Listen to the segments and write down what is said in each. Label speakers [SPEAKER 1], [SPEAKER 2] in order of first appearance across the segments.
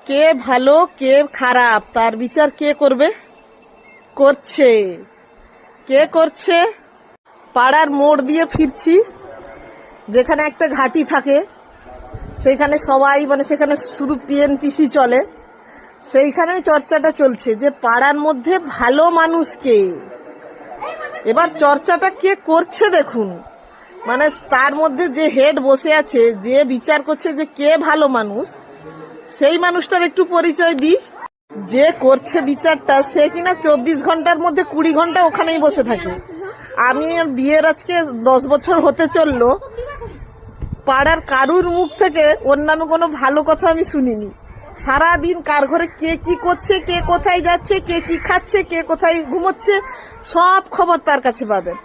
[SPEAKER 1] কে ভালো কে খারাপ তার বিচার কে করবে? করছে। কে করছে? পাড়ার মোড় দিয়ে ফিরছি, যেখানে একটা ঘাঁটি থাকে, সেইখানে সবাই সেখানে শুধু পিএনপিসি চলে। সেইখানে চর্চাটা চলছে যে পাড়ার মধ্যে ভালো মানুষ কে। এবার চর্চাটা কে করছে দেখুন, তার মধ্যে যে হেড বসে আছে, যে বিচার করছে যে কে ভালো মানুষ, সেই মানুষটার একটু পরিচয় দিই। যে করছে বিচারটা সে কিনা 24 ঘন্টার মধ্যে 20 ঘন্টা ওখানেই বসে থাকে। আমি বিয়ের আজকে 10 বছর হতে চললো, পাড়ার কারুর মুখ থেকে অন্যান্য কোনো ভালো কথা আমি শুনিনি। সারাদিন কার ঘরে কে কি করছে, কে কোথায় যাচ্ছে, কে কি খাচ্ছে, কে কোথায় ঘুমোচ্ছে, সব খবর তার কাছে পাবেন।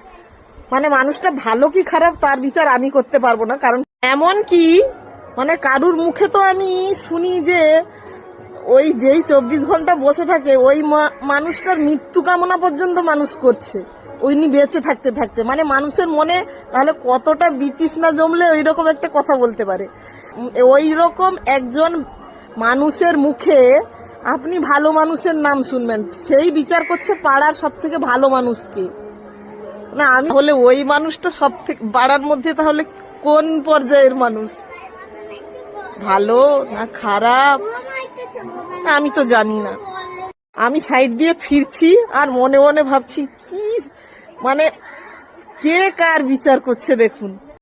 [SPEAKER 1] মানুষটা ভালো কি খারাপ তার বিচার আমি করতে পারবো না, কারণ এমন কি কারুর মুখে তো আমি শুনি যে ওই যেই 24 ঘন্টা বসে থাকে ওই মানুষটার মৃত্যু কামনা পর্যন্ত মানুষ করছে উনি বেঁচে থাকতে থাকতে। মানুষের মনে তাহলে কতটা বিতৃষ্ণা জমলে ওই রকম একটা কথা বলতে পারে। ওই রকম একজন মানুষের মুখে আপনি ভালো মানুষের নাম শুনবেন, সেই বিচার করছে পাড়ার সব থেকে ভালো মানুষকে। আমি হলে ওই মানুষটা সব থেকে পাড়ার মধ্যে তাহলে কোন পর্যায়ের মানুষ, ভালো না খারাপ আমি তো জানি না। আমি সাইড দিয়ে ফিরছি আর মনে মনে ভাবছি কি কে কার বিচার করছে দেখুন।